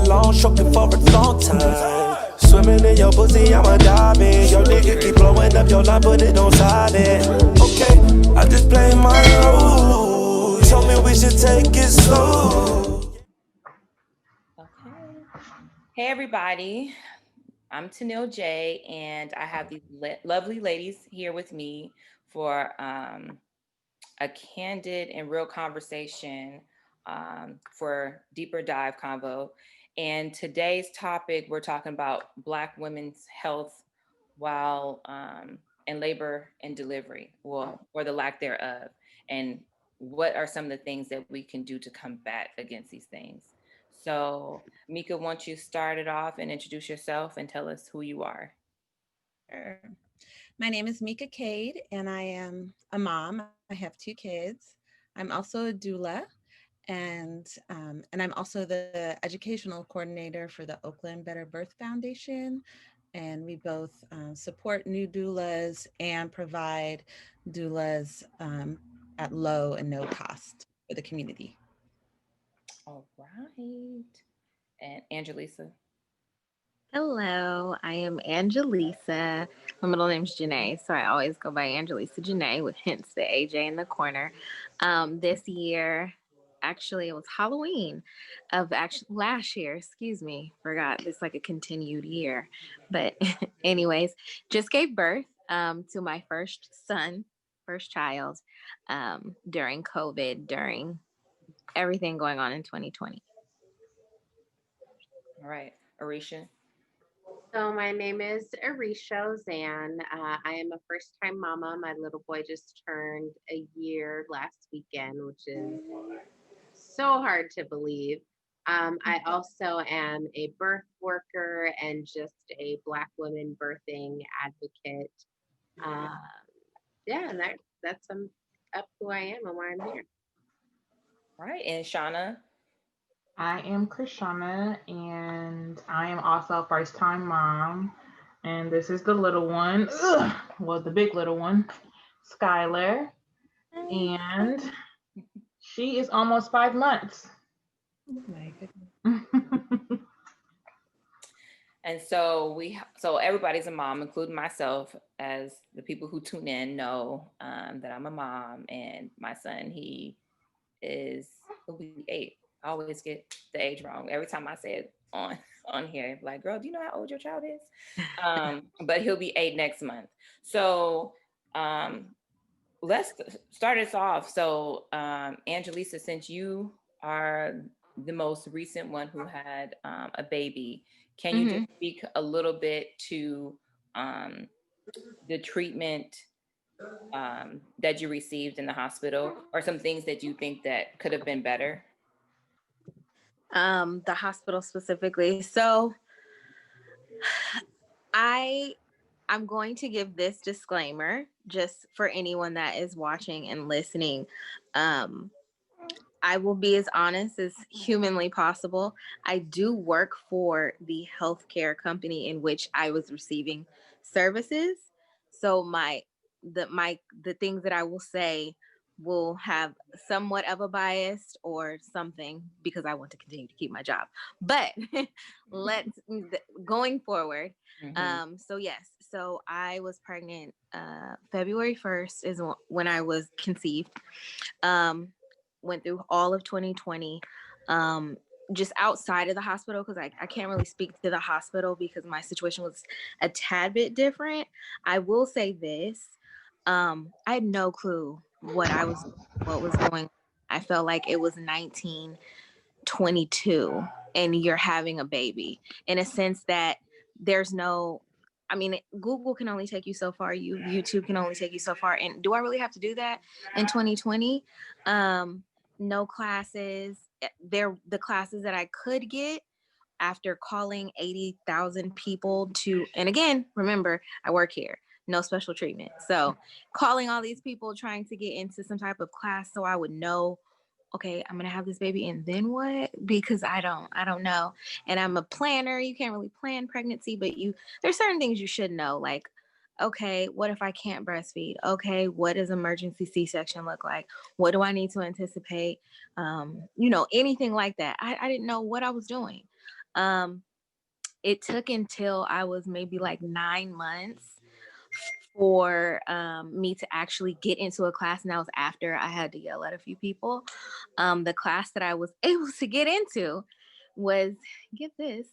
alone, choking for a long time. Swimming in your pussy, I'ma dive in. Your nigga keep blowing up your line, put it on silent. Okay, I just play my role. Told me we should take it slow. Okay. Hey, everybody. I'm Tenilej, and I have these lovely ladies here with me for a candid and real conversation for deeper dive convo. And today's topic, we're talking about Black women's health while in labor and delivery, well, or the lack thereof, and what are some of the things that we can do to combat against these things. So, Mika, won't you start it off and introduce yourself and tell us who you are? Sure. My name is Mika Cade, and I am a mom. I have 2 kids. I'm also a doula, and I'm also the educational coordinator for the Oakland Better Birth Foundation. And we both support new doulas and provide doulas at low and no cost for the community. All right. And Angelisa. Hello, I am Angelisa. My middle name's Janae, so I always go by Angelisa Janae, with hence the AJ in the corner. This year, actually, it was Halloween of actually last year. Excuse me, forgot it's like a continued year. But anyways, just gave birth to my first son, first child, during COVID, during everything going on in 2020. All right. Arisha. So my name is Arisha Zan. I am a first-time mama. My little boy just turned a year last weekend, which is so hard to believe. I also am a birth worker and just a Black women birthing advocate. Uh, yeah, and that's up who I am and why I'm here. All right. And Shauna. I am Krishana, and I am also a first time mom. And this is the little one, well, the big little one, Skylar. And she is almost 5 months. Oh my goodness. And so everybody's a mom, including myself, as the people who tune in know that I'm a mom, and my son, he'll be 8. I always get the age wrong every time I say it on here. Like, girl, do you know how old your child is? But he'll be 8 next month. So let's start us off. So Angelisa, since you are the most recent one who had a baby, can you just speak a little bit to the treatment that you received in the hospital, or some things that you think that could have been better? The hospital specifically. So I'm going to give this disclaimer just for anyone that is watching and listening. I will be as honest as humanly possible. I do work for the healthcare company in which I was receiving services. So the things that I will say will have somewhat of a bias or something, because I want to continue to keep my job. But going forward. So yes, so I was pregnant. February 1st is when I was conceived. Went through all of 2020, just outside of the hospital, because I can't really speak to the hospital because my situation was a tad bit different. I will say this. I had no clue what was going on. I felt like it was 1922 and you're having a baby, in a sense that there's no, I mean, Google can only take you so far. YouTube can only take you so far. And do I really have to do that in 2020? No classes. The classes that I could get after calling 80,000 people and again, remember, I work here, no special treatment. So calling all these people trying to get into some type of class so I would know, okay, I'm going to have this baby and then what? Because I don't know. And I'm a planner. You can't really plan pregnancy, but there's certain things you should know. Like, okay, what if I can't breastfeed? Okay, what does emergency C-section look like? What do I need to anticipate? Anything like that. I didn't know what I was doing. It took until I was maybe like 9 months for me to actually get into a class, and that was after I had to yell at a few people. The class that I was able to get into was, get this,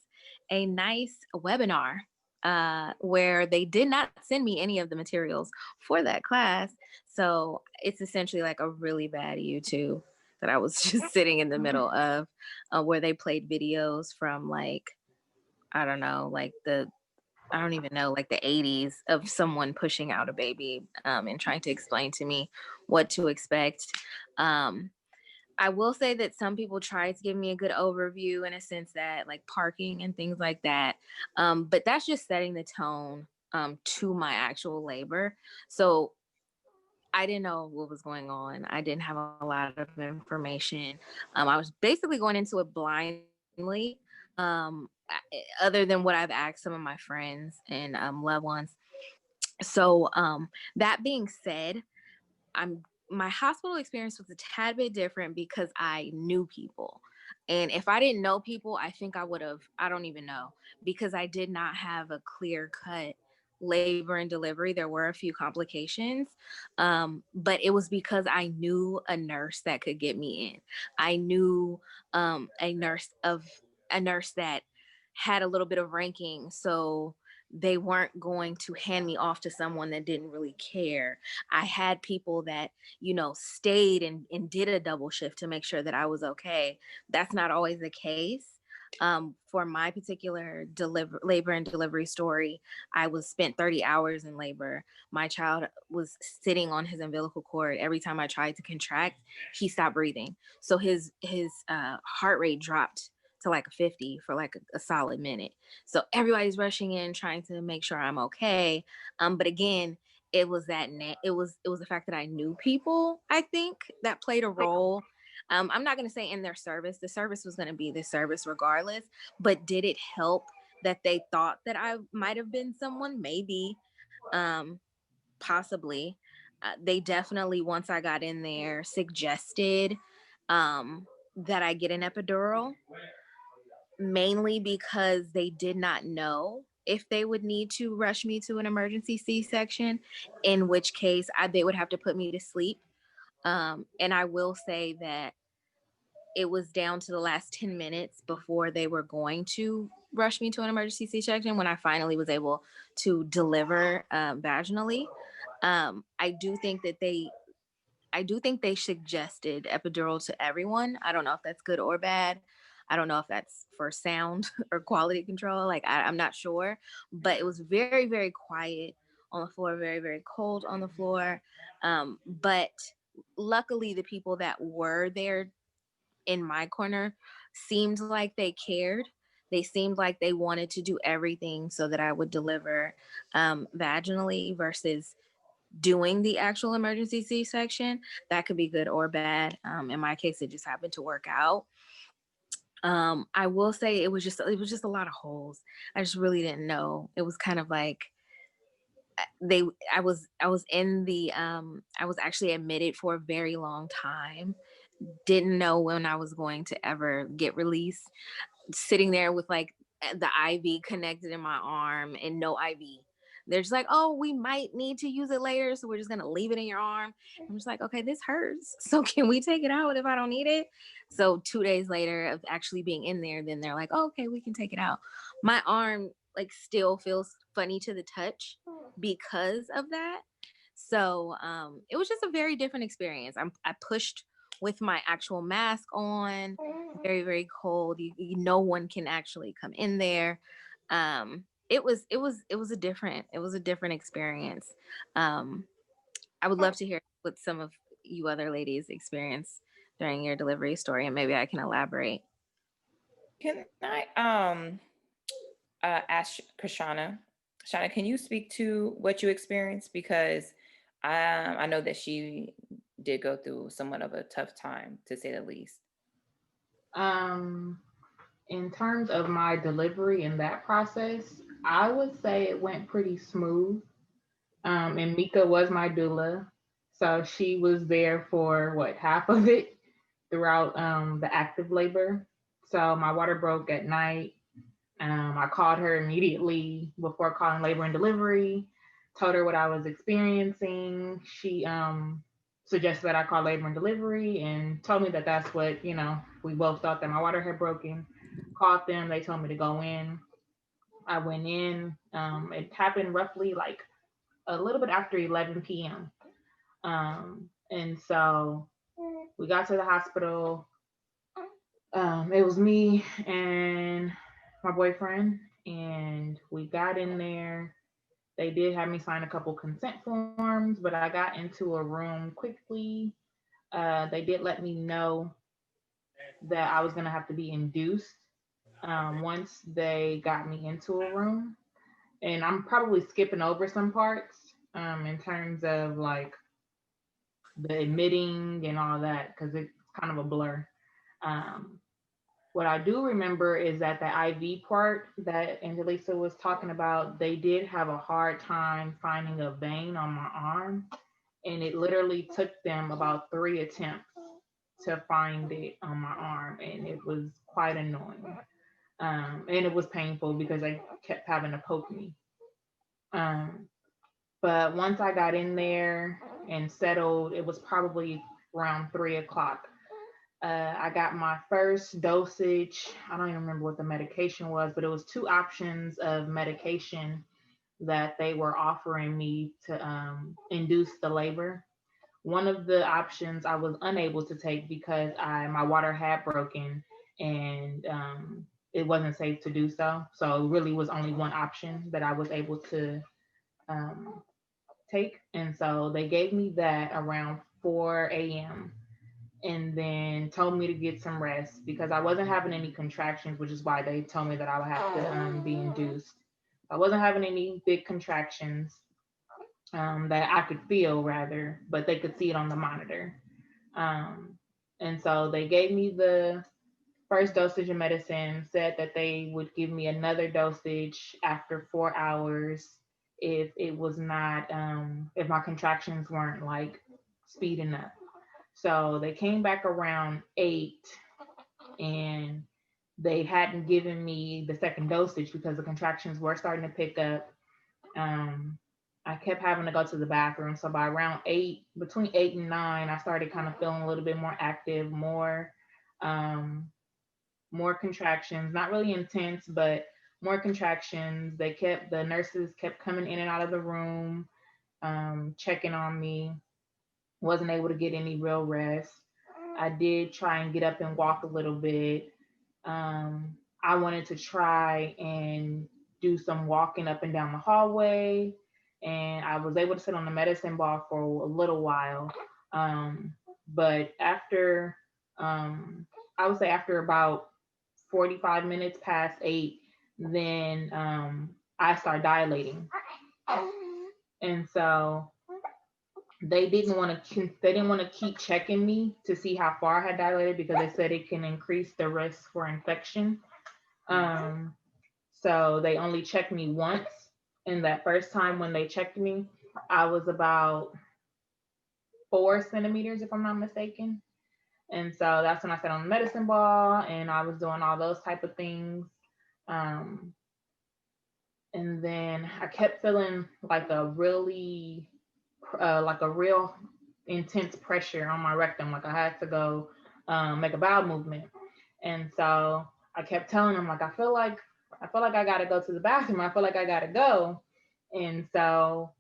a nice webinar where they did not send me any of the materials for that class. So it's essentially like a really bad YouTube that I was just sitting in the middle of, where they played videos from like, I don't know, like I don't even know, like the 80s, of someone pushing out a baby and trying to explain to me what to expect. I will say that some people try to give me a good overview in a sense that like parking and things like that. But that's just setting the tone to my actual labor. So I didn't know what was going on. I didn't have a lot of information. I was basically going into it blindly, other than what I've asked some of my friends and loved ones. So that being said, my hospital experience was a tad bit different because I knew people. And if I didn't know people, I think I would have, I don't even know, because I did not have a clear cut labor and delivery. There were a few complications, but it was because I knew a nurse that could get me in. I knew a nurse that had a little bit of ranking, so they weren't going to hand me off to someone that didn't really care. I had people that, stayed and did a double shift to make sure that I was okay. That's not always the case. For my particular labor and delivery story, I was spent 30 hours in labor. My child was sitting on his umbilical cord. Every time I tried to contract, he stopped breathing. So his heart rate dropped to like a 50 for like a solid minute. So everybody's rushing in trying to make sure I'm okay. But again, it was it was the fact that I knew people, I think, that played a role. I'm not going to say in their service. The service was going to be the service regardless, but did it help that they thought that I might have been someone? Maybe, possibly. They definitely, once I got in there, suggested that I get an epidural, mainly because they did not know if they would need to rush me to an emergency C-section, in which case they would have to put me to sleep. And I will say that it was down to the last 10 minutes before they were going to rush me to an emergency C-section when I finally was able to deliver vaginally. I do think they suggested epidural to everyone. I don't know if that's good or bad. I don't know if that's for sound or quality control. Like, I'm not sure, but it was very, very quiet on the floor, very, very cold on the floor. But luckily, the people that were there in my corner seemed like they cared. They seemed like they wanted to do everything so that I would deliver vaginally versus doing the actual emergency C-section. That could be good or bad. In my case, it just happened to work out. I will say it was just a lot of holes. I just really didn't know. It was kind of like I was in the I was actually admitted for a very long time. Didn't know when I was going to ever get released. Sitting there with like the IV connected in my arm and no IV. They're just like, oh, we might need to use it later, so we're just gonna leave it in your arm. I'm just like, okay, this hurts. So can we take it out if I don't need it? So 2 days later of actually being in there, then they're like, oh, okay, we can take it out. My arm like still feels funny to the touch because of that. So it was just a very different experience. I pushed with my actual mask on, very, very cold. No one can actually come in there. It was a different experience. I would love to hear what some of you other ladies experienced during your delivery story, and maybe I can elaborate. Can I ask Krishana? Shana, can you speak to what you experienced? Because I know that she did go through somewhat of a tough time, to say the least. In terms of my delivery and that process, I would say it went pretty smooth. And Mika was my doula, so she was there for half of it throughout the active labor. So my water broke at night. I called her immediately before calling labor and delivery, told her what I was experiencing. She suggested that I call labor and delivery and told me that that's what, we both thought that my water had broken. Called them, they told me to go in. I went in. It happened roughly like a little bit after 11 p.m. And so we got to the hospital. It was me and my boyfriend, and we got in there. They did have me sign a couple consent forms, but I got into a room quickly. They did let me know that I was going to have to be induced once they got me into a room. And I'm probably skipping over some parts in terms of like the admitting and all that because it's kind of a blur. Um, what I do remember is that the IV part that Angelisa was talking about, they did have a hard time finding a vein on my arm, and it literally took them about 3 attempts to find it on my arm, and it was quite annoying. And it was painful because they kept having to poke me. Um, but once I got in there and settled, it was probably around 3 o'clock. I got my first dosage. I don't even remember what the medication was, but it was 2 options of medication that they were offering me to induce the labor. One of the options I was unable to take because my water had broken and it wasn't safe to do so. So it really was only one option that I was able to um, take. And so they gave me that around 4 a.m. and then told me to get some rest because I wasn't having any contractions, which is why they told me that I would have to be induced. I wasn't having any big contractions that I could feel, rather, but they could see it on the monitor. Um, and so they gave me the first dosage of medicine, said that they would give me another dosage after 4 hours if it was not, if my contractions weren't like speeding up. So they came back around 8 and they hadn't given me the second dosage because the contractions were starting to pick up. I kept having to go to the bathroom. So by around 8, between 8 and 9, I started kind of feeling a little bit more active, um, more contractions, not really intense, but more contractions. The nurses kept coming in and out of the room, checking on me. Wasn't able to get any real rest. I did try and get up and walk a little bit. I wanted to try and do some walking up and down the hallway, and I was able to sit on the medicine ball for a little while. But after, I would say after about 45 minutes past 8, then I started dilating. And so they didn't want to keep checking me to see how far I had dilated because they said it can increase the risk for infection. So they only checked me once. And that first time when they checked me, I was about 4 centimeters, if I'm not mistaken. And so that's when I sat on the medicine ball and I was doing all those type of things. Um, and then I kept feeling like a real intense pressure on my rectum. Like I had to go make a bowel movement. And so I kept telling them, like, I feel like I gotta go to the bathroom. I feel like I gotta go. And so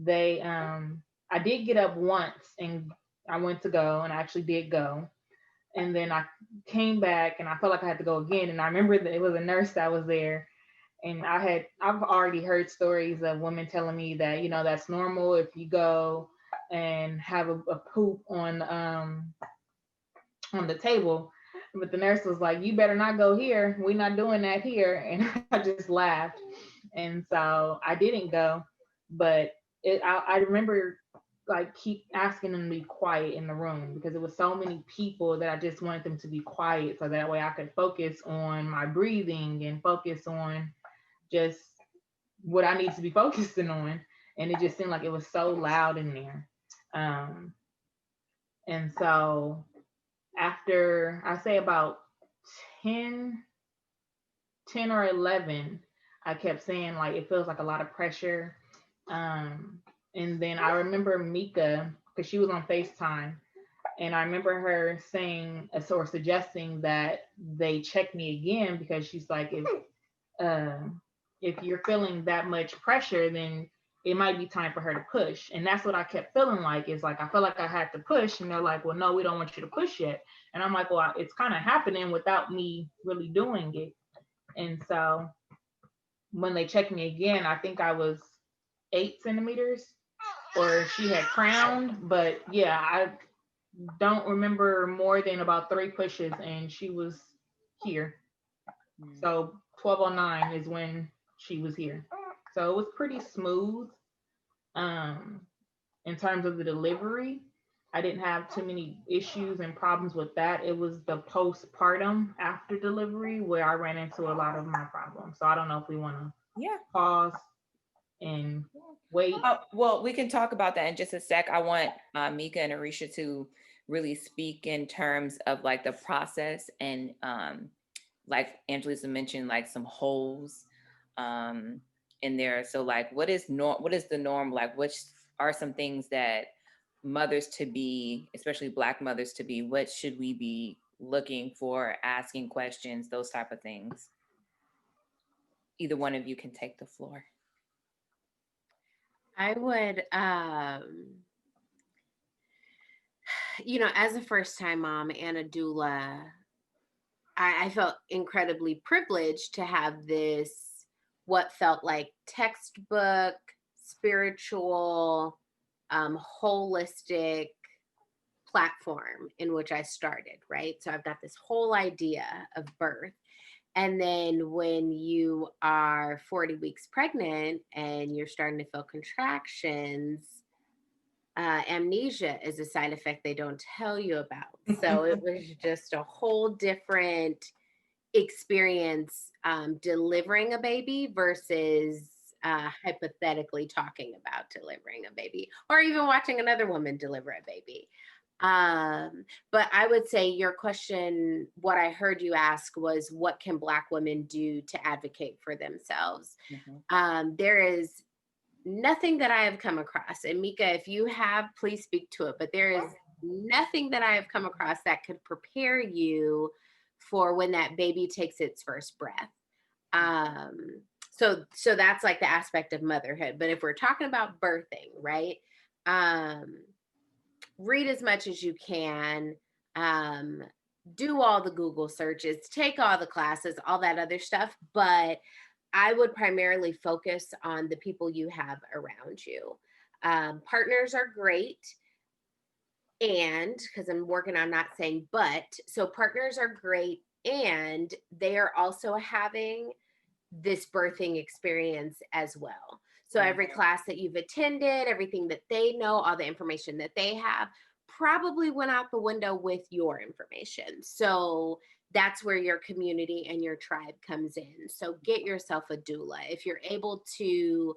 I did get up once and I went to go and I actually did go. And then I came back and I felt like I had to go again. And I remember that it was a nurse that was there. And I've already heard stories of women telling me that, that's normal if you go and have a poop on the table. But the nurse was like, you better not go here. We're not doing that here. And I just laughed. And so I didn't go. But I remember like keep asking them to be quiet in the room because it was so many people that I just wanted them to be quiet so that way I could focus on my breathing and focus on just what I need to be focusing on. And it just seemed like it was so loud in there. And so after I say about 10 10 or 11, I kept saying like it feels like a lot of pressure. And then I remember Mika, because she was on FaceTime, and I remember her saying or suggesting that they check me again, because she's like, if you're feeling that much pressure, then it might be time for her to push. And that's what I kept feeling like, is like I felt like I had to push, and they're like, well, no, we don't want you to push yet. And I'm like, well, it's kind of happening without me really doing it. And so when they checked me again, I think I was 8 centimeters, or she had crowned. But yeah, I don't remember more than about 3 pushes, and she was here. So 1209 is when she was here. So it was pretty smooth. In terms of the delivery, I didn't have too many issues and problems with that. It was the postpartum after delivery where I ran into a lot of my problems. So I don't know if we want to pause and wait. Well, we can talk about that in just a sec. I want Mika and Arisha to really speak in terms of like the process, and like Angelisa mentioned, like some holes in there. So like, what is the norm? Like, which are some things that mothers to be, especially Black mothers to be, what should we be looking for, asking questions, those type of things? Either one of you can take the floor. I would, as a first-time mom and a doula, I felt incredibly privileged to have this, what felt like textbook, spiritual, holistic platform in which I started, right? So I've got this whole idea of birth. And then when you are 40 weeks pregnant and you're starting to feel contractions, amnesia is a side effect they don't tell you about. So it was just a whole different experience delivering a baby versus hypothetically talking about delivering a baby, or even watching another woman deliver a baby. But I would say your question, what I heard you ask was, what can Black women do to advocate for themselves? There is nothing that I have come across, and Mika, if you have, please speak to it, but there is nothing that I have come across that could prepare you for when that baby takes its first breath. So that's like the aspect of motherhood. But if we're talking about birthing, right? Read as much as you can, do all the Google searches, take all the classes, all that other stuff. But I would primarily focus on the people you have around you. Partners are great. And because I'm working on not saying but, so partners are great, and they are also having this birthing experience as well. So every class that you've attended, everything that they know, all the information that they have probably went out the window with your information. So that's where your community and your tribe comes in. So get yourself a doula. If you're able to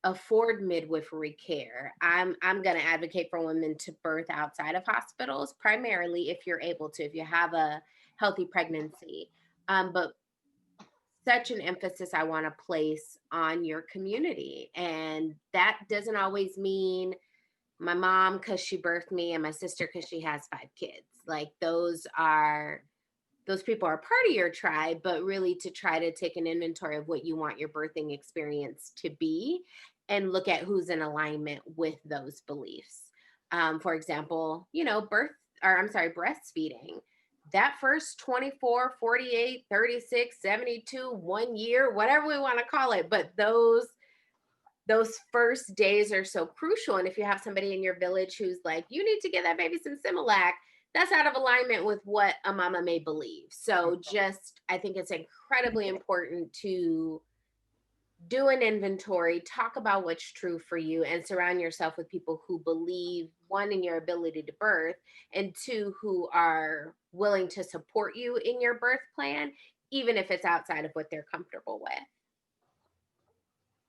afford midwifery care, I'm going to advocate for women to birth outside of hospitals, primarily if you're able to, if you have a healthy pregnancy. But such an emphasis I want to place on your community. And that doesn't always mean my mom because she birthed me and my sister because she has 5 kids. Like those people are part of your tribe, but really to try to take an inventory of what you want your birthing experience to be and look at who's in alignment with those beliefs. For example, breastfeeding. That first 24, 48, 36, 72, 1 year, whatever we want to call it. But those first days are so crucial. And if you have somebody in your village who's like, you need to get that baby some Similac, that's out of alignment with what a mama may believe. So I think it's incredibly important to do an inventory, talk about what's true for you, and surround yourself with people who believe, 1, in your ability to birth, and 2, who are willing to support you in your birth plan, even if it's outside of what they're comfortable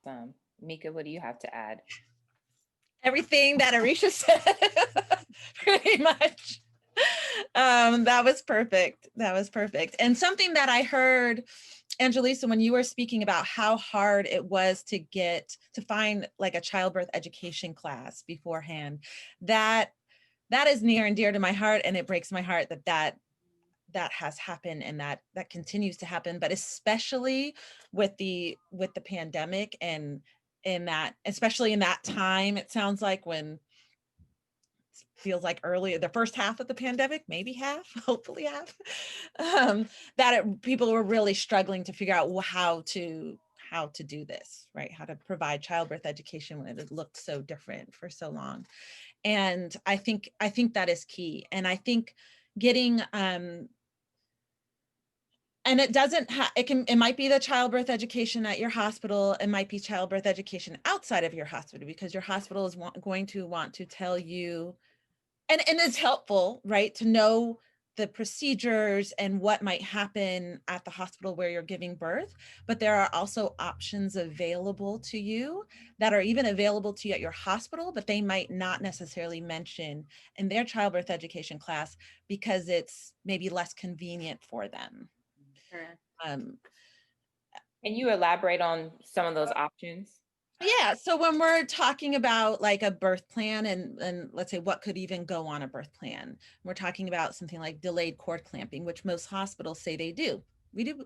with. Mika, what do you have to add? Everything that Arisha said, pretty much. That was perfect. That was perfect. And something that I heard, Angelisa, when you were speaking about how hard it was to find like a childbirth education class beforehand, that is near and dear to my heart, and it breaks my heart that has happened and that continues to happen, but especially with the pandemic, and in that, especially in that time, it sounds like, when feels like earlier, the first half of the pandemic, maybe half, hopefully half, people were really struggling to figure out how to do this, right? How to provide childbirth education when it looked so different for so long. And I think that is key. And I think getting, and it doesn't it might be the childbirth education at your hospital. It might be childbirth education outside of your hospital, because your hospital is going to want to tell you, and it's helpful, right, to know the procedures and what might happen at the hospital where you're giving birth. But there are also options available to you that are even available to you at your hospital, but they might not necessarily mention in their childbirth education class because it's maybe less convenient for them. Correct. Can you elaborate on some of those options? Yeah, so when we're talking about like a birth plan, and let's say what could even go on a birth plan, we're talking about something like delayed cord clamping, which most hospitals say they do. We do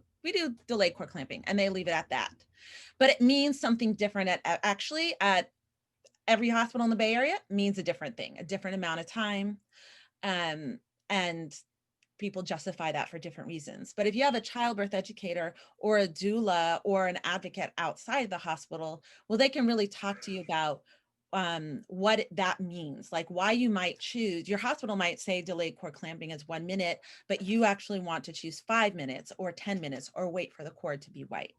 delayed cord clamping, and they leave it at that. But it means something different at every hospital in the Bay Area. Means a different thing, a different amount of time, and people justify that for different reasons. But if you have a childbirth educator or a doula or an advocate outside the hospital, well, they can really talk to you about what that means, like why you might choose. Your hospital might say delayed cord clamping is 1 minute, but you actually want to choose 5 minutes or 10 minutes or wait for the cord to be white.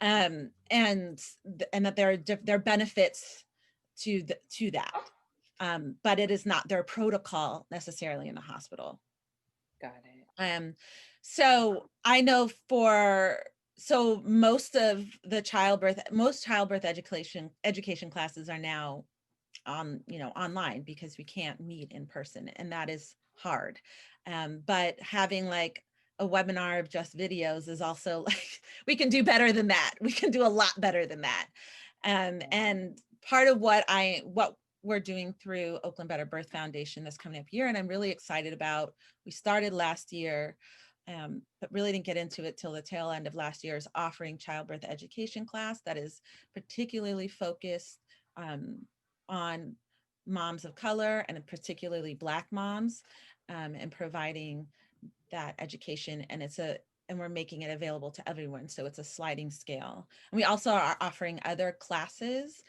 And that there are benefits to that. But it is not their protocol necessarily in the hospital. Got it. So I know most childbirth education classes are now online, because we can't meet in person, and that is hard. But having like a webinar of just videos is also like, we can do better than that. We can do a lot better than that. And part of what we're doing through Oakland Better Birth Foundation this coming up year, and I'm really excited about. We started last year, but really didn't get into it till the tail end of last year, is offering childbirth education class that is particularly focused on moms of color, and particularly Black moms, and providing that education. And we're making it available to everyone. So it's a sliding scale. And we also are offering other classes.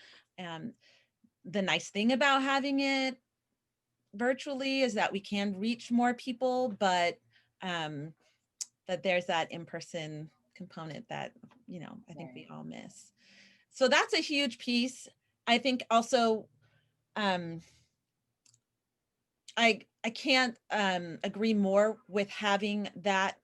The nice thing about having it virtually is that we can reach more people, but that there's that in-person component that, I think we all miss. So that's a huge piece. I think also, I can't agree more with having that,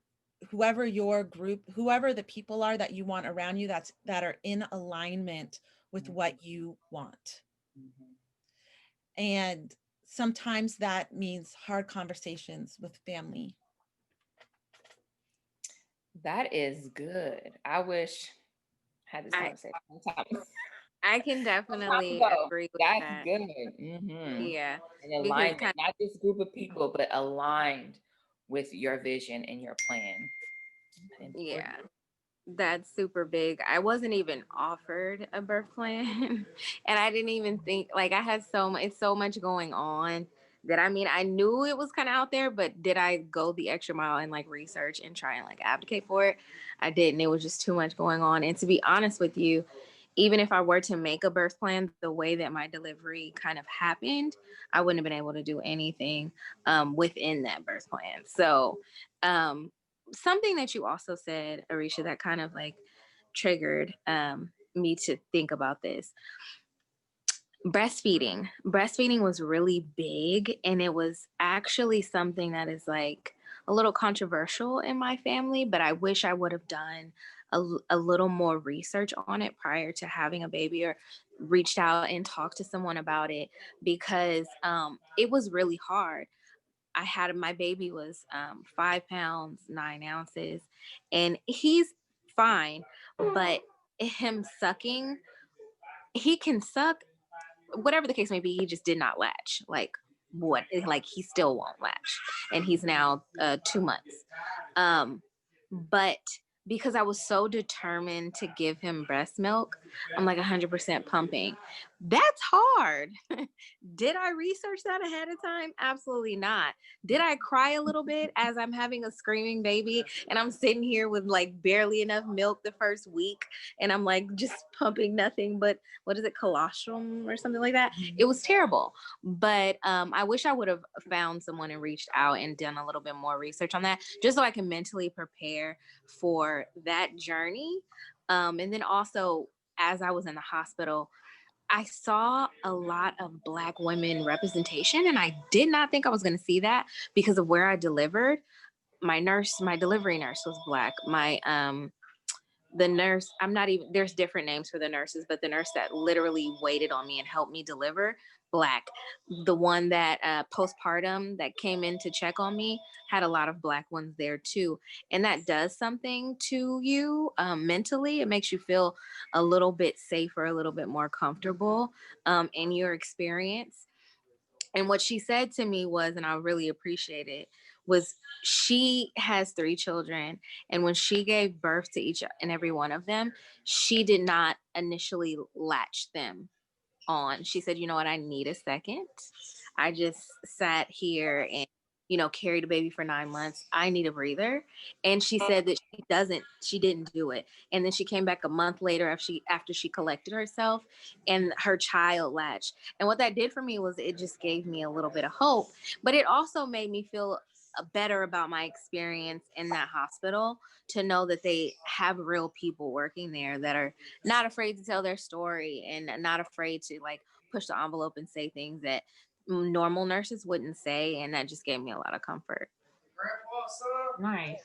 whoever your group, whoever the people are that you want around you, that are in alignment with what you want. And sometimes that means hard conversations with family. That is good. I wish I had this conversation sometimes. I can definitely agree with That's that. good. Mm-hmm. Yeah. And alignment, not this group of people, but aligned with your vision and your plan. Yeah. That's super big. I wasn't even offered a birth plan and I didn't even think, like, I had so much going on that, I mean, I knew it was kind of out there, but did I go the extra mile and like research and try and like advocate for it? I didn't. It was just too much going on. And to be honest with you, even if I were to make a birth plan the way that my delivery kind of happened, I wouldn't have been able to do anything within that birth plan. So something that you also said, Arisha, that kind of like triggered me to think about this. Breastfeeding was really big, and it was actually something that is like a little controversial in my family, but I wish I would have done a little more research on it prior to having a baby, or reached out and talked to someone about it, because it was really hard. my baby was 5 pounds 9 ounces, and he's fine, but him sucking, he can suck, whatever the case may be, he just did not latch. Like he still won't latch, and he's now 2 months. But because I was so determined to give him breast milk, I'm like 100% pumping. That's hard. Did I research that ahead of time? Absolutely not. Did I cry a little bit as I'm having a screaming baby and I'm sitting here with like barely enough milk the first week and I'm like just pumping nothing but, what is it, colostrum or something like that? It was terrible. But I wish I would have found someone and reached out and done a little bit more research on that, just so I can mentally prepare for that journey. And then also, as I was in the hospital, I saw a lot of Black women representation, and I did not think I was going to see that because of where I delivered. My delivery nurse was Black. The nurse, there's different names for the nurses, but the nurse that literally waited on me and helped me deliver, Black. The one that postpartum that came in to check on me had a lot of Black ones there too. And that does something to you mentally. It makes you feel a little bit safer, a little bit more comfortable in your experience. And what she said to me was, and I really appreciate it, was she has 3 children. And when she gave birth to each and every one of them, she did not initially latch them on. She said, you know what, I need a second. I just sat here and, carried a baby for 9 months. I need a breather. And she said that she didn't do it. And then she came back a month later after she collected herself and her child latched. And what that did for me was it just gave me a little bit of hope, but it also made me feel better about my experience in that hospital, to know that they have real people working there that are not afraid to tell their story and not afraid to like push the envelope and say things that normal nurses wouldn't say. And that just gave me a lot of comfort. Nice.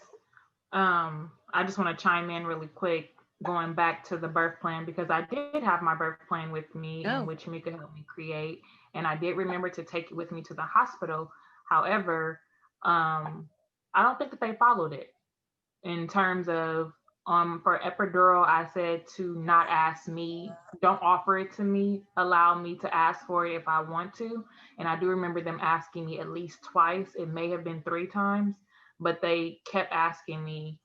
I just want to chime in really quick, going back to the birth plan, because I did have my birth plan with me, in which Mika helped me create, and I did remember to take it with me to the hospital. However, I don't think that they followed it in terms of for epidural. I said to not ask me, don't offer it to me, allow me to ask for it if I want to. And I do remember them asking me at least twice. It may have been 3 times, but they kept asking me,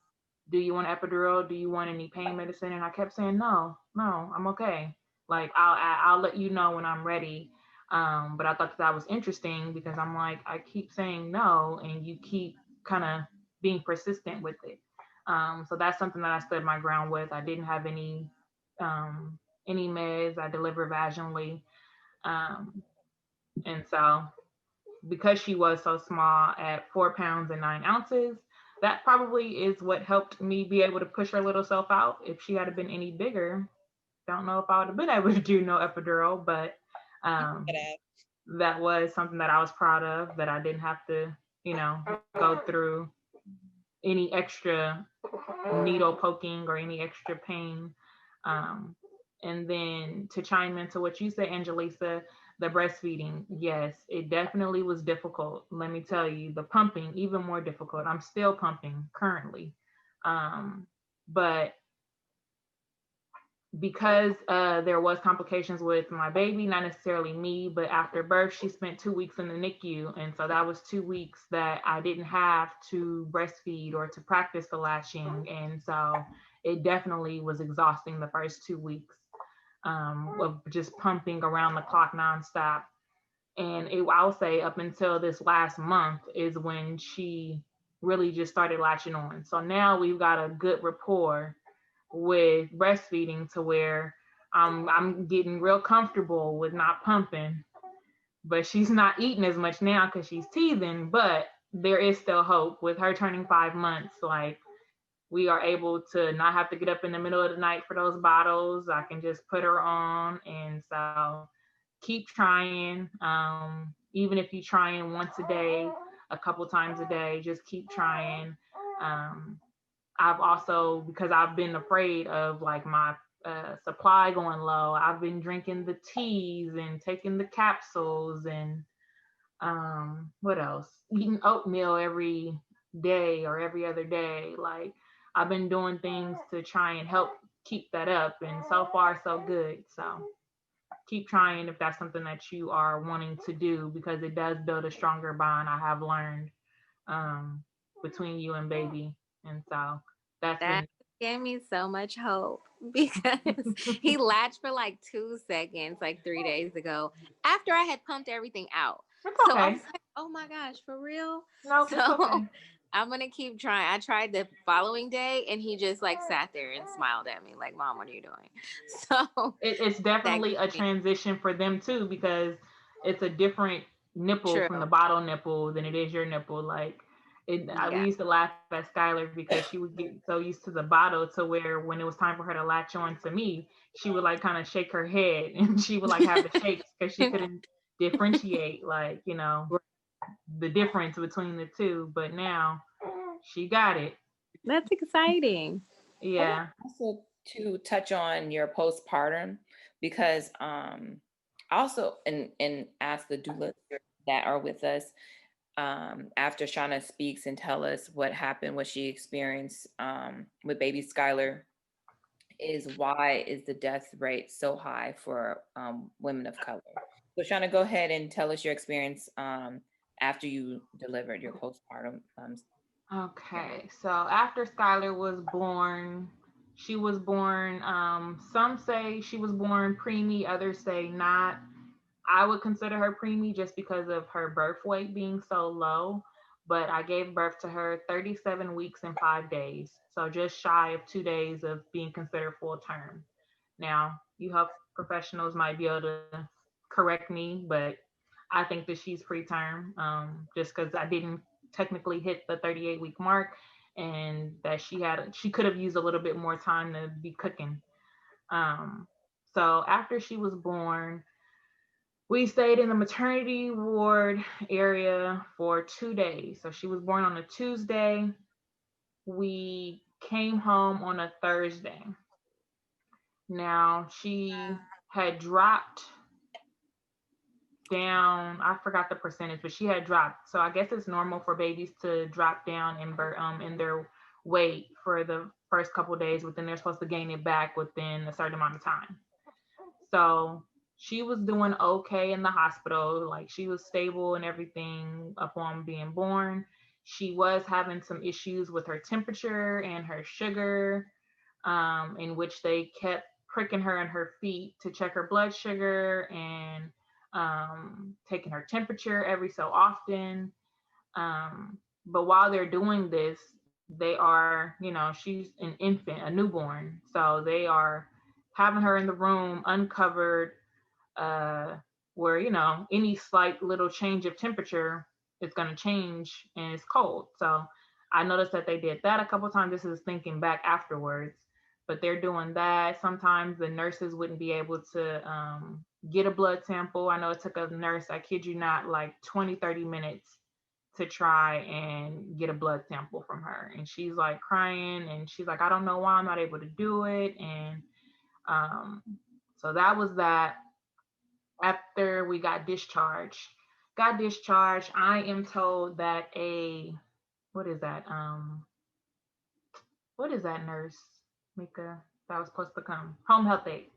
do you want epidural? Do you want any pain medicine? And I kept saying, no, I'm okay. Like, I'll let you know when I'm ready. But I thought that was interesting because I'm like, I keep saying no, and you keep kind of being persistent with it. So that's something that I stood my ground with. I didn't have any meds. I delivered vaginally. And so because she was so small at 4 pounds and 9 ounces, that probably is what helped me be able to push her little self out. If she had been any bigger, don't know if I would have been able to do no epidural, but that was something that I was proud of, that I didn't have to, go through any extra needle poking or any extra pain. And then to chime into what you said, Angelisa, the breastfeeding, yes, it definitely was difficult. Let me tell you, the pumping, even more difficult. I'm still pumping currently. But because there was complications with my baby, not necessarily me, but after birth, she spent 2 weeks in the NICU. And so that was 2 weeks that I didn't have to breastfeed or to practice the latching. And so it definitely was exhausting the first 2 weeks of just pumping around the clock nonstop. And I'll say up until this last month is when she really just started latching on. So now we've got a good rapport with breastfeeding, to where I'm getting real comfortable with not pumping, but she's not eating as much now because she's teething. But there is still hope with her turning 5 months. Like, we are able to not have to get up in the middle of the night for those bottles. I can just put her on. And so keep trying. Even if you're trying once a day, a couple times a day, just keep trying. I've also, because I've been afraid of like my supply going low, I've been drinking the teas and taking the capsules, and What else? Eating oatmeal every day or every other day. Like I've been doing things to try and help keep that up, and so far so good. So keep trying if that's something that you are wanting to do, because it does build a stronger bond. I have learned um, between you and baby, and so that's That been. gave me so much hope because he latched for like 2 seconds, like 3 days ago, after I had pumped everything out. It's So I okay. was like, oh my gosh, for real? Nope, it's So okay. I'm gonna keep trying. I tried the following day and he just like sat there and smiled at me, like, Mom, what are you doing? So It's that definitely a gave me transition for them too, because it's a different nipple true. from the bottle nipple than it is your nipple. Like we Yeah. used to laugh at Skylar because she would get so used to the bottle to where when it was time for her to latch on to me, she would like kind of shake her head and she would like have the shakes because she couldn't differentiate, like, the difference between the two. But now she got it. That's exciting. I want Yeah. also to touch on your postpartum because also and ask the doulas that are with us after Shauna speaks and tell us what happened, what she experienced with baby Skylar, is why is the death rate so high for women of color? So Shauna, go ahead and tell us your experience after you delivered your postpartum. Okay, so after Skylar was born, she was born, some say she was born preemie, others say not. I would consider her preemie just because of her birth weight being so low, but I gave birth to her 37 weeks and 5 days, so just shy of 2 days of being considered full term. Now, you health professionals might be able to correct me, but I think that she's preterm, just because I didn't technically hit the 38-week mark, and that she could have used a little bit more time to be cooking. Um, so after she was born, we stayed in the maternity ward area for 2 days. So she was born on a Tuesday. We came home on a Thursday. Now she had dropped down. I forgot the percentage, but she had dropped. So I guess it's normal for babies to drop down in their weight for the first couple of days, but then they're supposed to gain it back within a certain amount of time. So she was doing okay in the hospital. Like she was stable and everything upon being born. She was having some issues with her temperature and her sugar, in which they kept pricking her in her feet to check her blood sugar and taking her temperature every so often. But while they're doing this, they are, she's an infant, a newborn. So they are having her in the room uncovered, uh, where, any slight little change of temperature is going to change and it's cold. So I noticed that they did that a couple times. This is thinking back afterwards, but they're doing that. Sometimes the nurses wouldn't be able to get a blood sample. I know it took a nurse, I kid you not, like 20, 30 minutes to try and get a blood sample from her. And she's like crying and she's like, I don't know why I'm not able to do it. And um, so that was that. After we got discharged, I am told that what is that? What is that, nurse? Mika, that was supposed to come. Home health aide.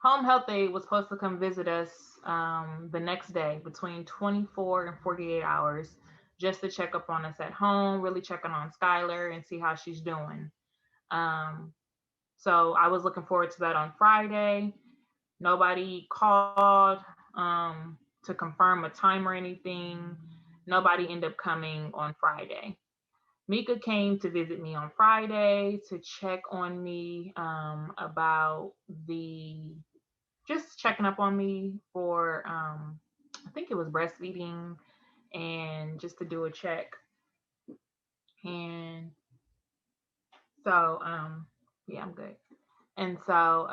Home health aide was supposed to come visit us the next day between 24 and 48 hours just to check up on us at home, really checking on Skylar and see how she's doing. Um, so I was looking forward to that on Friday. Nobody called to confirm a time or anything. Nobody ended up coming on Friday. Mika came to visit me on Friday to check on me about just checking up on me for, I think it was breastfeeding and just to do a check. And so, yeah, I'm good. And so,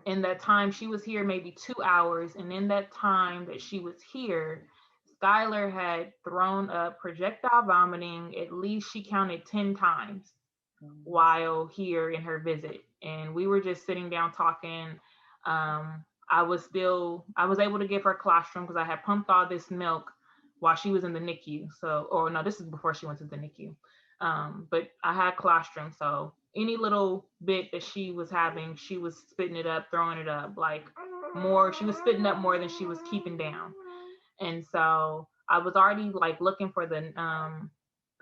in that time she was here maybe 2 hours, and in that time that she was here, Skylar had thrown up projectile vomiting, at least she counted 10 times while here in her visit. And we were just sitting down talking. I was able to give her colostrum because I had pumped all this milk while she was in the NICU. So, or no, this is before she went to the NICU. But I had colostrum. So any little bit that she was having, she was spitting it up, throwing it up, like more, she was spitting up more than she was keeping down. And so I was already like looking for the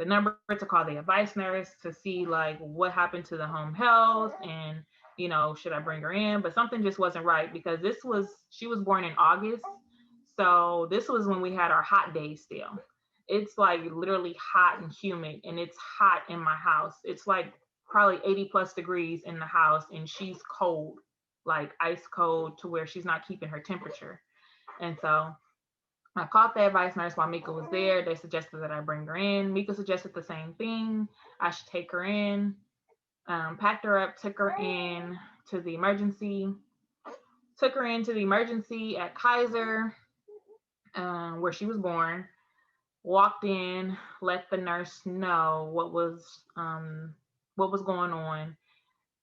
number to call the advice nurse to see like what happened to the home health and, you know, should I bring her in? But something just wasn't right because she was born in August. So this was when we had our hot days still. It's like literally hot and humid, and it's hot in my house. It's like probably 80 plus degrees in the house, and she's cold, like ice cold, to where she's not keeping her temperature. And so I called the advice nurse while Mika was there. They suggested that I bring her in. Mika suggested the same thing. I should take her in. Packed her up, took her in to the emergency. Took her into the emergency at Kaiser, where she was born. Walked in, let the nurse know what was going on.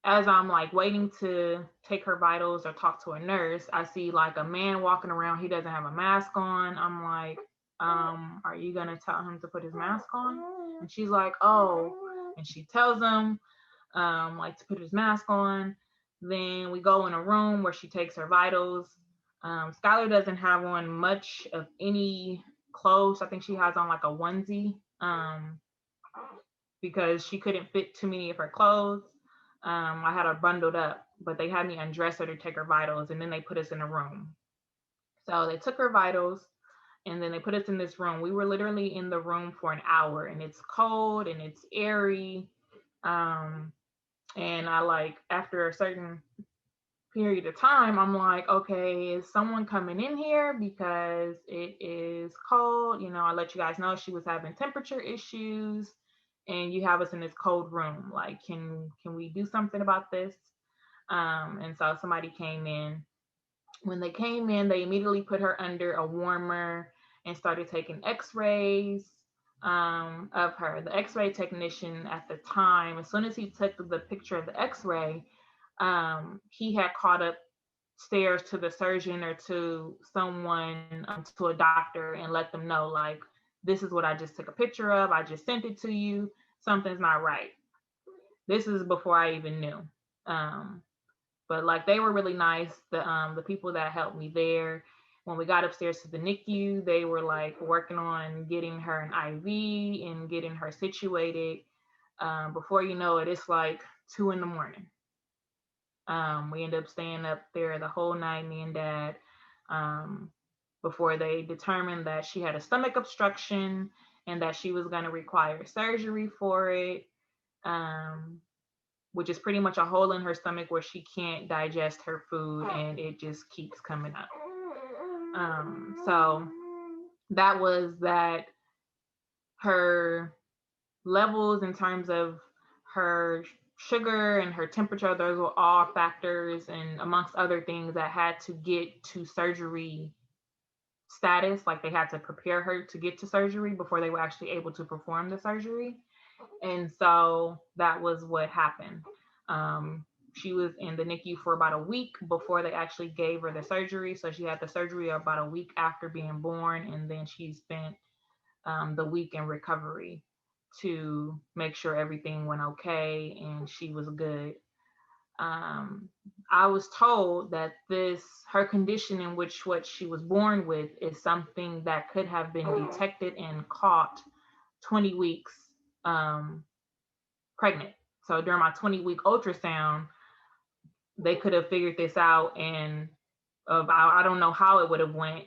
As I'm like waiting to take her vitals or talk to a nurse, I see like a man walking around. He doesn't have a mask on. I'm like, are you gonna tell him to put his mask on? And she's like, oh, and she tells him like to put his mask on. Then we go in a room where she takes her vitals. Skylar doesn't have on much of any clothes. I think she has on like a onesie because she couldn't fit too many of her clothes. I had her bundled up, but they had me undress her to take her vitals, and then they put us in a room. So they took her vitals, and then they put us in this room. We were literally in the room for an hour, and it's cold and it's airy. And I like, after a certain period of time, I'm like, okay, is someone coming in here because it is cold? You know, I let you guys know she was having temperature issues, and you have us in this cold room. Like, can we do something about this? And so somebody came in. When they came in, they immediately put her under a warmer and started taking x-rays of her. The x-ray technician at the time, as soon as he took the picture of the x-ray, he had caught up stairs to the surgeon or to someone, to a doctor, and let them know, like, this is what I just took a picture of. I just sent it to you. Something's not right. This is before I even knew. But like, they were really nice. The people that helped me there, when we got upstairs to the NICU, they were like working on getting her an IV and getting her situated. Before you know it, it's like 2 a.m. We ended up staying up there the whole night, me and Dad, before they determined that she had a stomach obstruction and that she was going to require surgery for it, which is pretty much a hole in her stomach where she can't digest her food and it just keeps coming up. So that was that. Her levels in terms of her sugar and her temperature, those were all factors, and amongst other things, that had to get to surgery status. Like, they had to prepare her to get to surgery before they were actually able to perform the surgery. And so that was what happened. She was in the NICU for about a week before they actually gave her the surgery. So she had the surgery about a week after being born, and then she spent the week in recovery to make sure everything went okay and she was good. I was told that her condition, in which what she was born with, is something that could have been detected and caught 20 weeks pregnant. So during my 20-week ultrasound, they could have figured this out, and I don't know how it would have went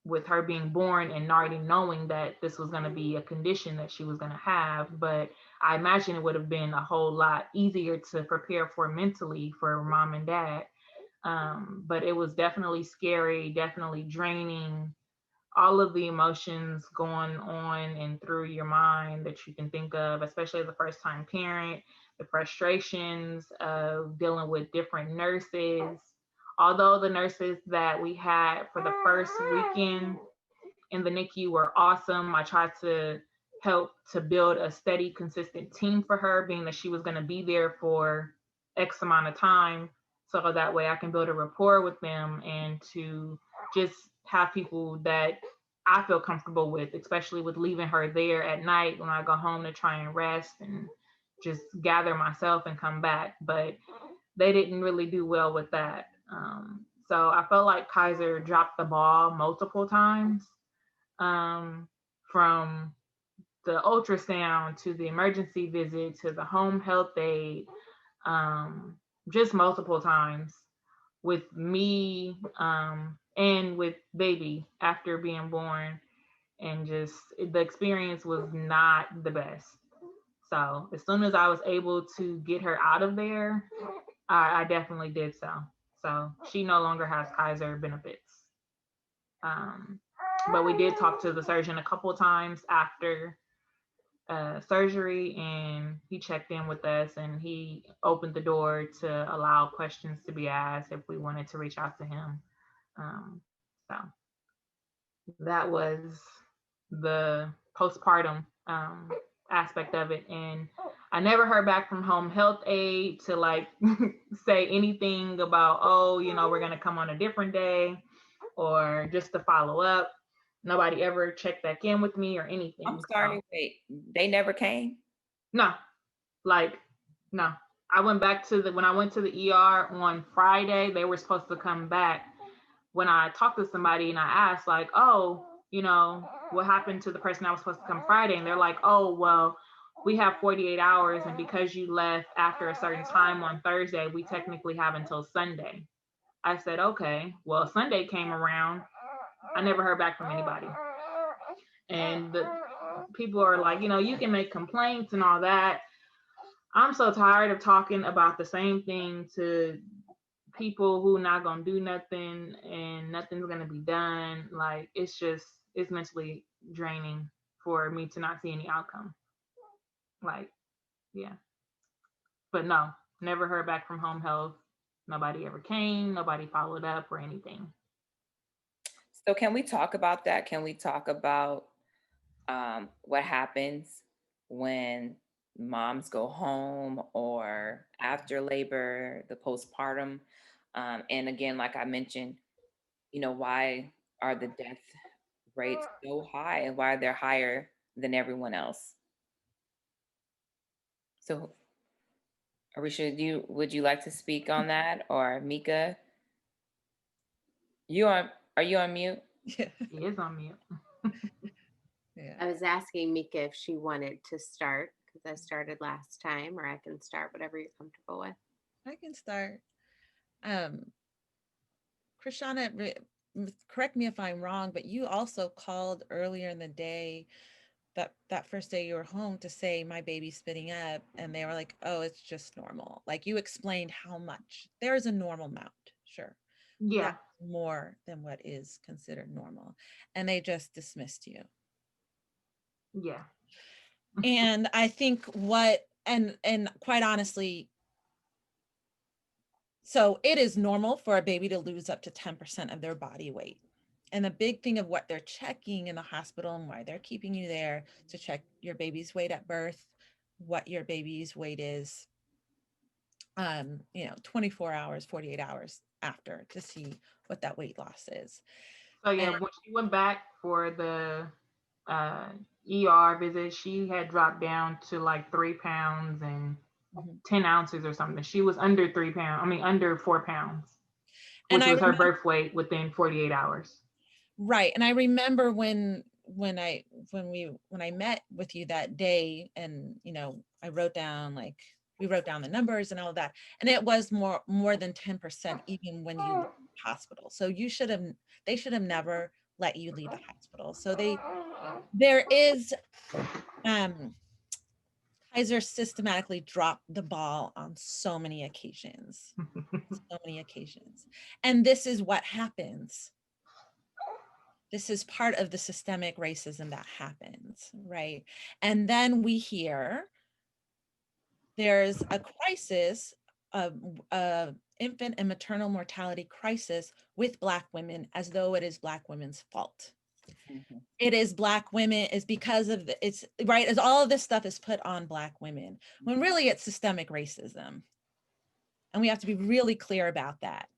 with her being born and already knowing that this was going to be a condition that she was going to have. But I imagine it would have been a whole lot easier to prepare for mentally for mom and dad. But it was definitely scary, definitely draining. All of the emotions going on and through your mind that you can think of, especially as a first-time parent, the frustrations of dealing with different nurses. Although the nurses that we had for the first weekend in the NICU were awesome, I tried to help to build a steady, consistent team for her, being that she was going to be there for X amount of time. so that way I can build a rapport with them and to just have people that I feel comfortable with, especially with leaving her there at night when I go home to try and rest and just gather myself and come back. But they didn't really do well with that. So I felt like Kaiser dropped the ball multiple times, from the ultrasound to the emergency visit to the home health aide, just multiple times with me, and with baby after being born. And just the experience was not the best. So as soon as I was able to get her out of there, I definitely did so. So she no longer has Kaiser benefits. Um, but we did talk to the surgeon a couple of times after surgery, and he checked in with us and he opened the door to allow questions to be asked if we wanted to reach out to him. So that was the postpartum aspect of it. And I never heard back from home health aide to like say anything about, oh, we're going to come on a different day, or just to follow up. Nobody ever checked back in with me or anything. I'm sorry, wait, they never came? No, no. I went back to when I went to the ER on Friday, they were supposed to come back. When I talked to somebody and I asked like, oh, what happened to the person that was supposed to come Friday? And they're like, oh, well, we have 48 hours. And because you left after a certain time on Thursday, we technically have until Sunday. I said, okay. Well, Sunday came around. I never heard back from anybody. And the people are like, you can make complaints and all that. I'm so tired of talking about the same thing to people who not gonna do nothing and nothing's gonna be done. Like it's mentally draining for me to not see any outcome. Like, yeah. But no, never heard back from home health. Nobody ever came, nobody followed up or anything. So can we talk about that? Can we talk about what happens when moms go home or after labor, the postpartum? And again, like I mentioned, why are the death rates so high and why they're higher than everyone else? So Arisha, would you like to speak on that, or Mika? Are you on mute? Yeah. He is on mute. Yeah. I was asking Mika if she wanted to start because I started last time, or I can start, whatever you're comfortable with. I can start. Krishana, correct me if I'm wrong, but you also called earlier in the day, that first day you were home, to say my baby's spitting up, and they were like, oh, it's just normal. Like you explained how much. There's a normal amount, sure. Yeah. That's more than what is considered normal. And they just dismissed you. Yeah. And I think and quite honestly, so it is normal for a baby to lose up to 10% of their body weight. And the big thing of what they're checking in the hospital and why they're keeping you there to check your baby's weight at birth, what your baby's weight is, 24 hours, 48 hours after, to see what that weight loss is. So yeah, when she went back for the ER visit, she had dropped down to like 3 pounds and 10 ounces or something. She was under 3 pounds. I mean, under 4 pounds, which was her birth weight within 48 hours. Right. And I remember when I met with you that day, and, I wrote down, like, we wrote down the numbers and all of that. And it was more than 10%, even when you left the hospital. So they should have never let you leave the hospital. So there is, Kaiser systematically dropped the ball on so many occasions, And this is what happens. This is part of the systemic racism that happens, right? And then we hear there's a crisis, of infant and maternal mortality crisis with Black women, as though it is Black women's fault. Mm-hmm. It is Black women, is because of it's right, as all of this stuff is put on Black women, when really it's systemic racism. And we have to be really clear about that.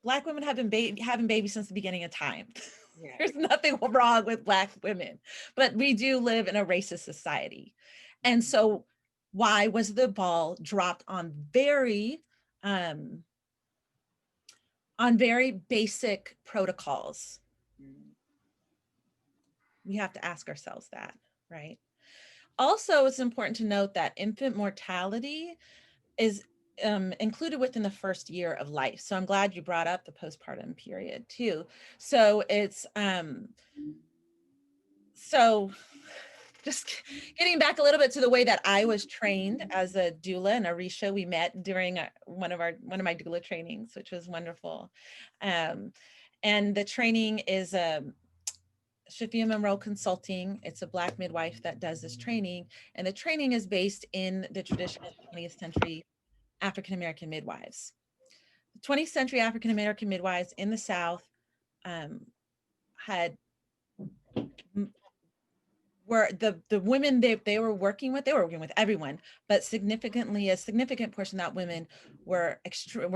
Black women have been having babies since the beginning of time. Yeah. There's nothing wrong with Black women, but we do live in a racist society. And so why was the ball dropped on very basic protocols? We have to ask ourselves that, right? Also, it's important to note that infant mortality is included within the first year of life. So I'm glad you brought up the postpartum period too. So it's so just getting back a little bit to the way that I was trained as a doula and Arisha, we met during one of my doula trainings, which was wonderful. And the training is Shafia Monroe Consulting. It's a Black midwife that does this training. And the training is based in the traditional 20th century African-American midwives. 20th century African-American midwives in the South were the women they were working with everyone, but a significant portion of that women were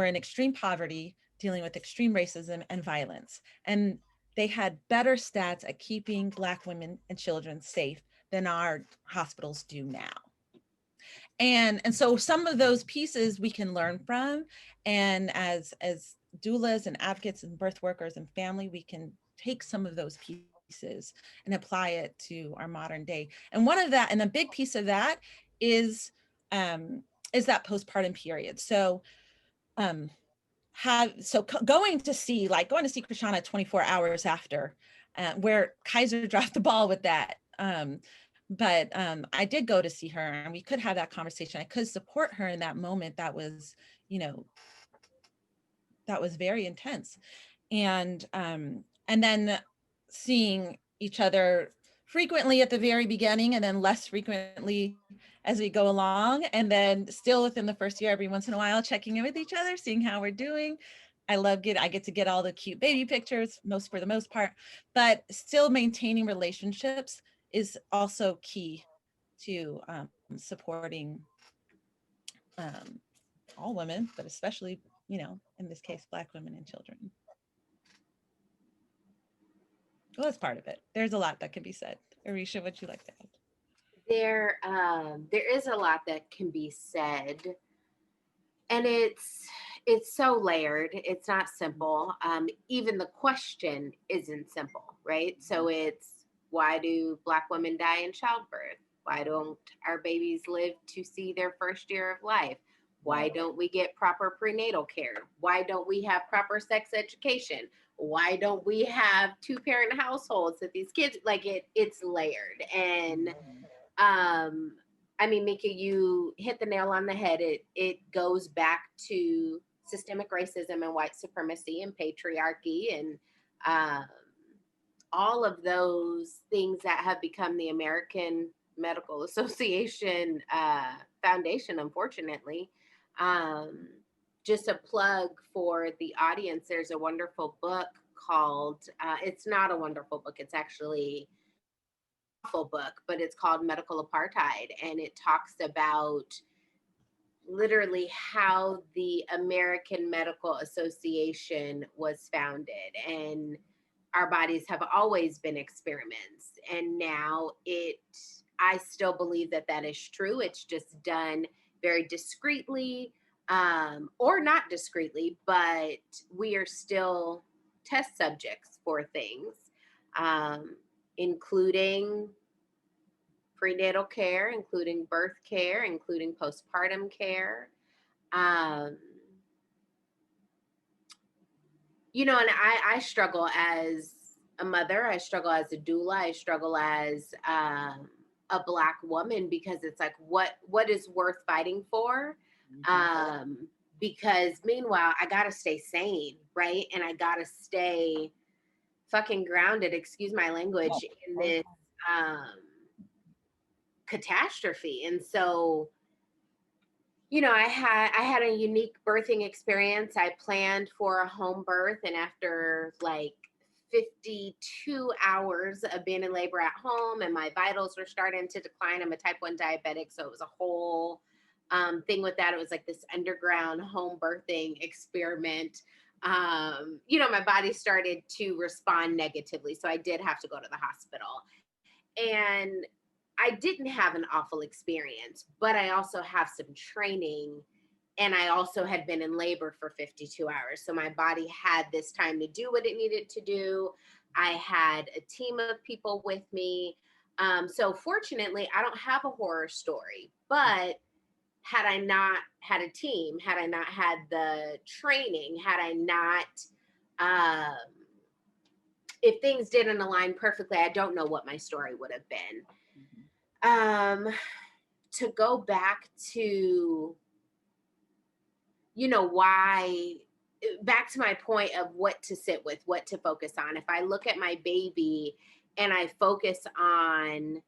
in extreme poverty, dealing with extreme racism and violence. And they had better stats at keeping Black women and children safe than our hospitals do now. And so some of those pieces we can learn from, and as doulas and advocates and birth workers and family, we can take some of those pieces and apply it to our modern day. And a big piece of that is that postpartum period. So going to see Krishana 24 hours after, where Kaiser dropped the ball with that. But I did go to see her, and we could have that conversation. I could support her in that moment. That was very intense. And then seeing each other frequently at the very beginning, and then less frequently as we go along, and then still within the first year, every once in a while, checking in with each other, seeing how we're doing. I get to get all the cute baby pictures for the most part, but still maintaining relationships is also key to supporting all women, but especially, in this case, Black women and children. Well, that's part of it. There's a lot that can be said. Arisha, would you like to add? There is a lot that can be said, and it's so layered. It's not simple. Even the question isn't simple, right? So it's, why do Black women die in childbirth? Why don't our babies live to see their first year of life? Why don't we get proper prenatal care? Why don't we have proper sex education? Why don't we have 2-parent households that these kids, it's layered. And I mean, Mika, you hit the nail on the head. It goes back to systemic racism and white supremacy and patriarchy and all of those things that have become the American Medical Association Foundation, unfortunately. Just a plug for the audience, there's a wonderful book called, it's not a wonderful book, it's actually a awful book, but it's called Medical Apartheid. And it talks about literally how the American Medical Association was founded. And our bodies have always been experiments. And now I still believe that is true. It's just done very discreetly, or not discreetly, but we are still test subjects for things, including prenatal care, including birth care, including postpartum care. And I struggle as a mother, I struggle as a doula, I struggle as a Black woman, because it's like, what is worth fighting for? Because meanwhile, I gotta stay sane, right? And I gotta stay fucking grounded, excuse my language, in this catastrophe. And so, I had a unique birthing experience. I planned for a home birth, and after 52 hours of being in labor at home, and my vitals were starting to decline. I'm a type 1 diabetic, so it was a whole thing with that. It was like this underground home birthing experiment. My body started to respond negatively. So I did have to go to the hospital. And I didn't have an awful experience, but I also have some training. And I also had been in labor for 52 hours. So my body had this time to do what it needed to do. I had a team of people with me. So fortunately, I don't have a horror story, but had I not had a team, had I not had the training, had I not, if things didn't align perfectly, I don't know what my story would have been. To go back to, back to my point of what to sit with, what to focus on. If I look at my baby and I focus on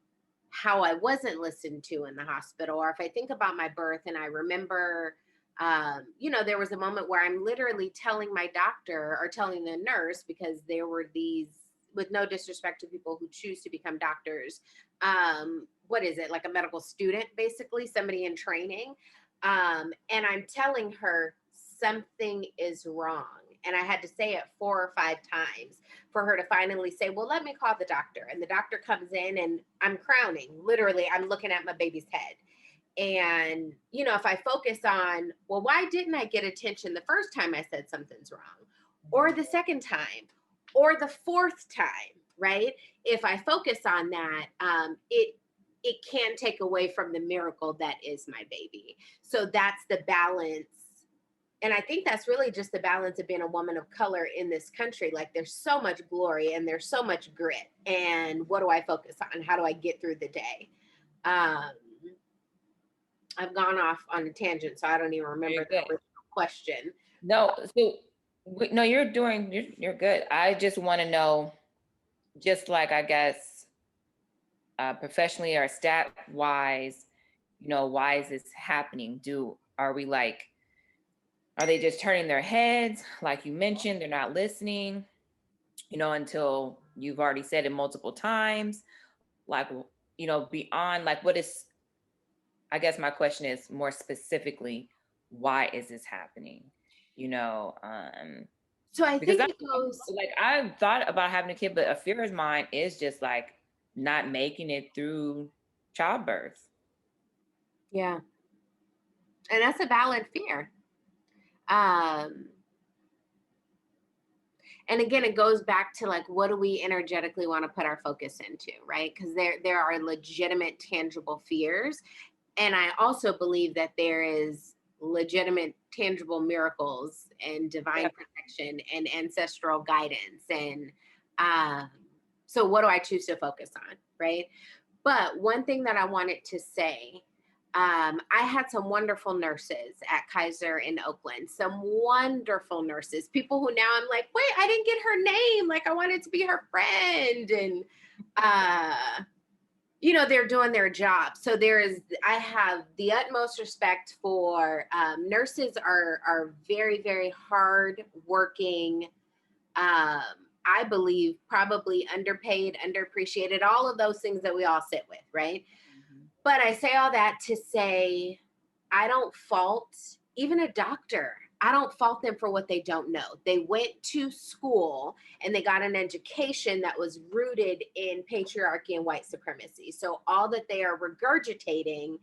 how I wasn't listened to in the hospital, or if I think about my birth and I remember, there was a moment where I'm literally telling my doctor or telling the nurse, because there were these, with no disrespect to people who choose to become doctors, what is it, like a medical student, basically, somebody in training. And I'm telling her something is wrong. And I had to say it 4 or 5 times for her to finally say, well, let me call the doctor. And the doctor comes in and I'm crowning. Literally, I'm looking at my baby's head. And, if I focus on, well, why didn't I get attention the first time I said something's wrong? Or the second time? Or the 4th time, right? If I focus on that, it can take away from the miracle that is my baby. So that's the balance. And I think that's really just the balance of being a woman of color in this country. Like, there's so much glory and there's so much grit. And what do I focus on? How do I get through the day? I've gone off on a tangent, so I don't even remember the original question. No, no, you're good. I just want to know, just like, I guess, professionally or stat wise, why is this happening? Are they just turning their heads? Like you mentioned, they're not listening, until you've already said it multiple times. Like, beyond, like, what is, I guess my question is more specifically, why is this happening? So I think it goes, like, I've thought about having a kid, but a fear of mine is just like not making it through childbirth. Yeah. And that's a valid fear. And again, it goes back to, like, what do we energetically want to put our focus into, right? Because there are legitimate, tangible fears. And I also believe that there is legitimate, tangible miracles and divine protection and ancestral guidance. And so what do I choose to focus on, right? But one thing that I wanted to say, I had some wonderful nurses at Kaiser in Oakland, some wonderful nurses, people who now I'm like, wait, I didn't get her name. Like, I wanted to be her friend. And, they're doing their job. So I have the utmost respect for nurses are very, very hard working. I believe probably underpaid, underappreciated, all of those things that we all sit with, right? But I say all that to say, I don't fault even a doctor. I don't fault them for what they don't know. They went to school and they got an education that was rooted in patriarchy and white supremacy. So all that they are regurgitating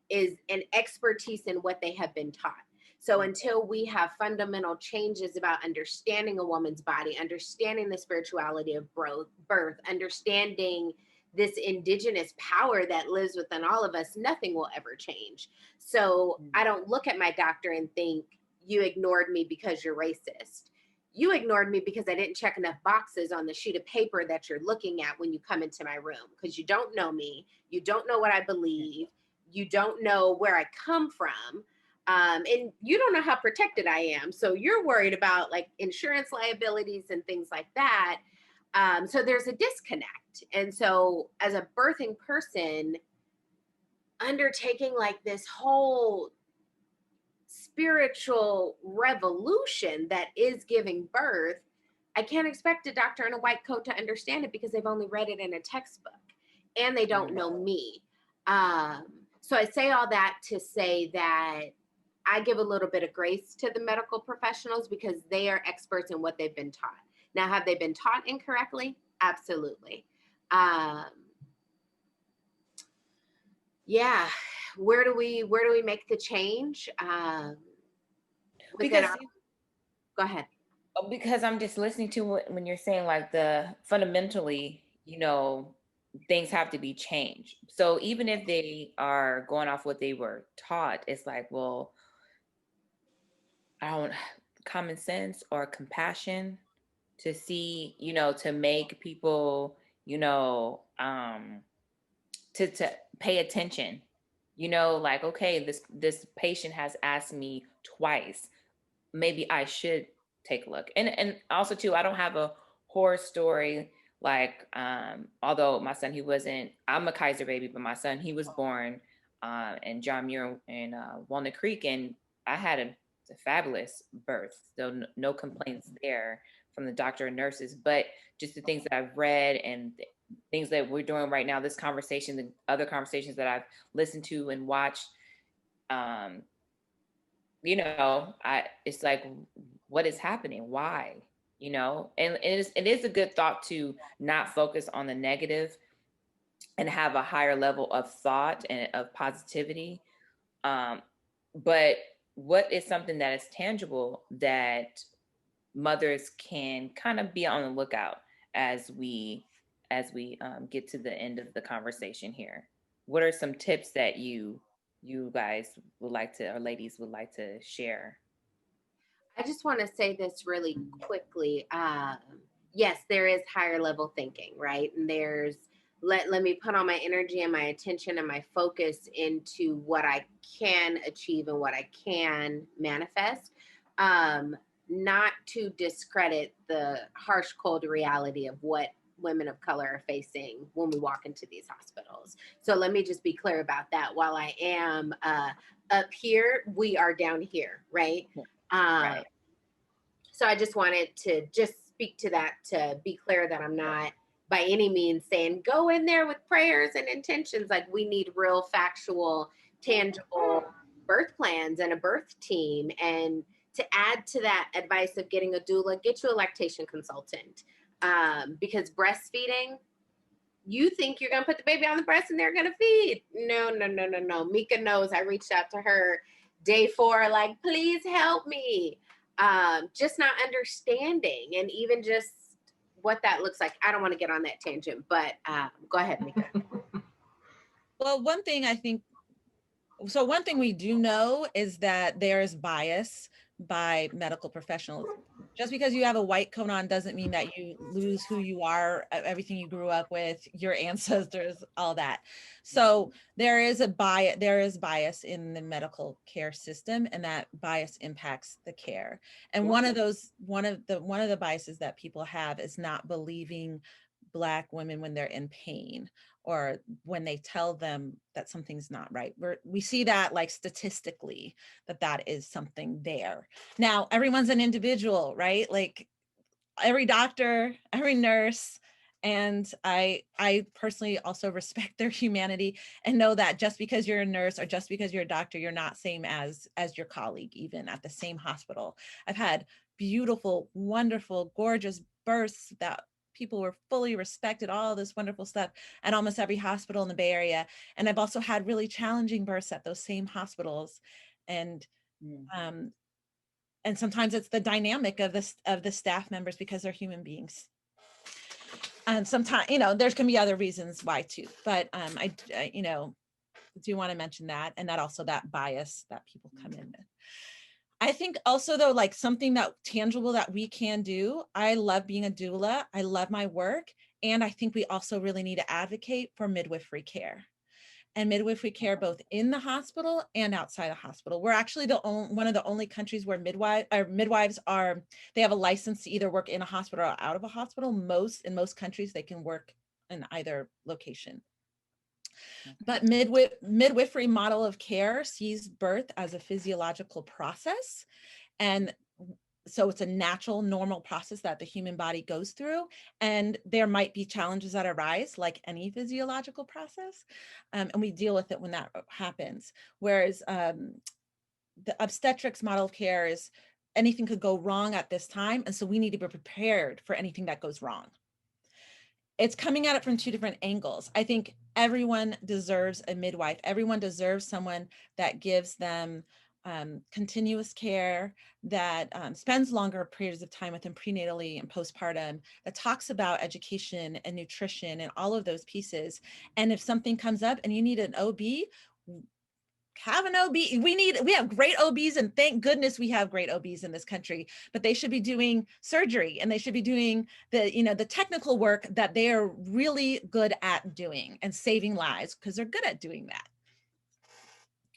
is an expertise in what they have been taught. So until we have fundamental changes about understanding a woman's body, understanding the spirituality of birth, understanding this indigenous power that lives within all of us, nothing will ever change. So I don't look at my doctor and think, you ignored me because you're racist. You ignored me because I didn't check enough boxes on the sheet of paper that you're looking at when you come into my room, because you don't know me. You don't know what I believe. You don't know where I come from. And you don't know how protected I am. So you're worried about, like, insurance liabilities and things like that. So there's a disconnect. And so as a birthing person, undertaking like this whole spiritual revolution that is giving birth, I can't expect a doctor in a white coat to understand it because they've only read it in a textbook and they don't know me. So I say all that to say that I give a little bit of grace to the medical professionals because they are experts in what they've been taught. Now, have they been taught incorrectly? Absolutely. Yeah. Where do we make the change? Because Go ahead. because I'm just listening to when you're saying like the fundamentally, things have to be changed. So even if they are going off what they were taught, it's like, well, I don't common sense or compassion to see, to make people, to pay attention, like, okay, this patient has asked me twice, maybe I should take a look. And also too, I don't have a horror story like although my son, I'm a Kaiser baby, but my son, he was born in John Muir in Walnut Creek, and I had a fabulous birth. So no complaints there from the doctor and nurses, but just the things that I've read and things that we're doing right now, this conversation, the other conversations that I've listened to and watched, it's like, what is happening? Why? And it is a good thought to not focus on the negative and have a higher level of thought and of positivity. But what is something that is tangible that mothers can kind of be on the lookout as we get to the end of the conversation here? What are some tips that you guys would like to, or ladies would like to share? I just want to say this really quickly. Yes, there is higher level thinking, right? And there's let me put all my energy and my attention and my focus into what I can achieve and what I can manifest. Not to discredit the harsh, cold reality of what women of color are facing when we walk into these hospitals. So let me just be clear about that. While I am up here, we are down here, right? Right. So I just wanted to just speak to that, to be clear that I'm not by any means saying go in there with prayers and intentions. Like, we need real, factual, tangible birth plans and a birth team. And to add to that advice of getting a doula, get you a lactation consultant. Because breastfeeding, you think you're going to put the baby on the breast and they're going to feed. No. Mika knows. I reached out to her day 4, like, please help me. Just not understanding, and even just what that looks like. I don't want to get on that tangent, but go ahead, Mika. Well, one thing we do know is that there is bias by medical professionals. Just because you have a white coat on doesn't mean that you lose who you are, everything you grew up with, your ancestors, all that. So there is bias in the medical care system, and that bias impacts the care. And one of the biases that people have is not believing Black women when they're in pain, or when they tell them that something's not right. We see that, like, statistically, that is something there. Now, everyone's an individual, right? Like, every doctor, every nurse, and I personally also respect their humanity and know that just because you're a nurse or just because you're a doctor, you're not same as your colleague, even at the same hospital. I've had beautiful, wonderful, gorgeous births that people were fully respected, all this wonderful stuff at almost every hospital in the Bay Area. And I've also had really challenging births at those same hospitals. And and sometimes it's the dynamic of the staff members, because they're human beings. And sometimes, there's can be other reasons why too. But I do want to mention that, and that also that bias that people come in with. I think also, though, like, something that tangible that we can do. I love being a doula. I love my work. And I think we also really need to advocate for midwifery care. And midwifery care both in the hospital and outside the hospital. We're actually one of the only countries where midwives they have a license to either work in a hospital or out of a hospital. In most countries, they can work in either location. But midwifery model of care sees birth as a physiological process, and So it's a natural, normal process that the human body goes through. And there might be challenges that arise like any physiological process. And we deal with it when that happens. Whereas the obstetrics model of care is anything could go wrong at this time. And so we need to be prepared for anything that goes wrong. It's coming at it from two different angles. I think everyone deserves a midwife. Everyone deserves someone that gives them continuous care, that spends longer periods of time with them prenatally and postpartum, that talks about education and nutrition and all of those pieces. And if something comes up and you need an OB, have an OB. We have great OBs, and thank goodness we have great OBs in this country, but they should be doing surgery and they should be doing the technical work that they are really good at doing and saving lives because they're good at doing that.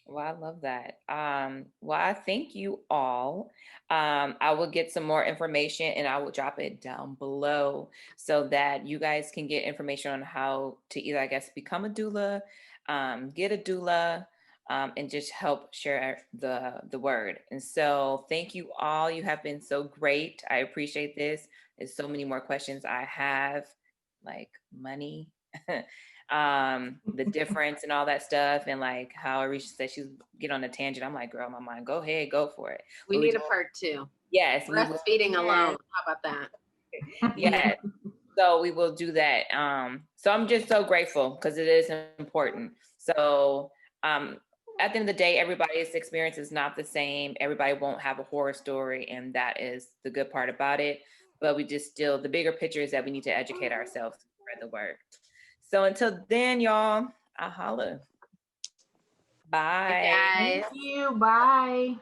Well, I love that. Well, I thank you all. I will get some more information and I will drop it down below so that you guys can get information on how to either, I guess, become a doula, get a doula, and just help share the word. And so thank you all. You have been so great. I appreciate this. There's so many more questions I have, like money. The difference and all that stuff, and like how Arisha said she's get on a tangent. I'm like, girl, my mind, go ahead, go for it. We need a part 2. Yes, breastfeeding alone. How about that? Yes. So we will do that. So I'm just so grateful because it is important. So at the end of the day, everybody's experience is not the same. Everybody won't have a horror story, and that is the good part about it. But we just still, the bigger picture is that we need to educate ourselves to spread the word. So until then, y'all, I'll holla. Bye. Bye, guys. Thank you. Bye.